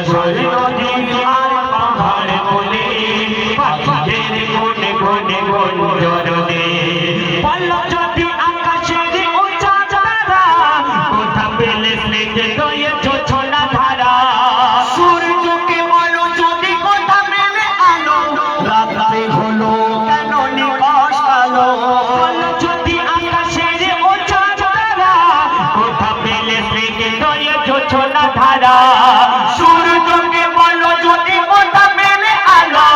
সাগর নদী আর পাহাড় বলে পাখিদের কোনে কোনে গুঞ্জরনে বলো যদি আকাশের উঁচা তারা কোথা পেলে স্নেহে রয়েছো ছোলা ধারা সূর্যকে বলো যদি কোথা মেলে আলো রাত্রে হলো কেন নিকশ কালো বলো যদি আকাশের উঁচা তারা কোথা পেলে স্নেহে রয়েছো ছোলা ধারা সূর্যকে বলো যদি কোথা মেলে আলো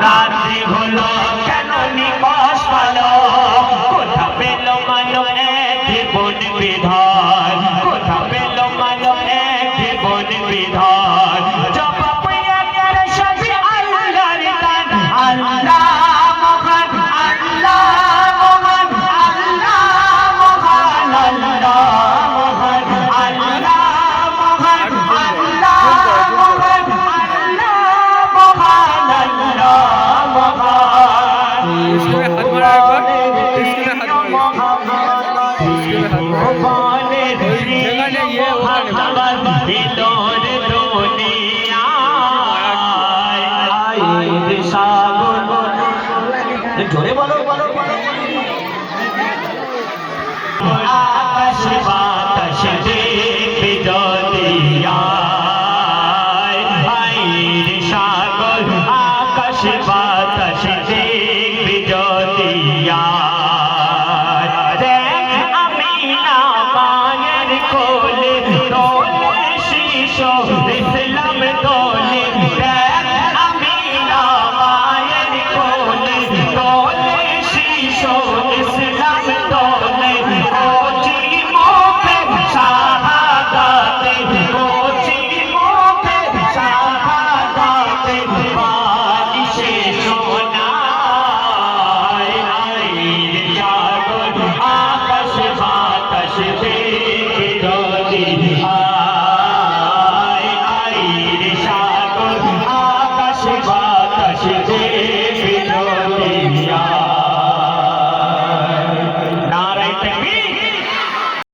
রাত্রি হলো কেন নিকশ কালো কোথা পেল মানো এক জীবন বিধান কোথা পেল মানো এক জীবন বিধান জবাব একের সবই আল্লাহর দান আল্লাহ মহান আল্লাহ মহান আল্লাহ মহান আল্লাহ মহান আল্লাহ মহান আল্লাহ মহান আল্লাহ মহান আল্লাহ মহান इसमें हाथ मारा एक बार इसमें हाथ मारा इसमें हाथ मारा जगह नहीं है वो জোরে বলো বলো আকাশ বাতাস দেখে যদি সাগর আকাশ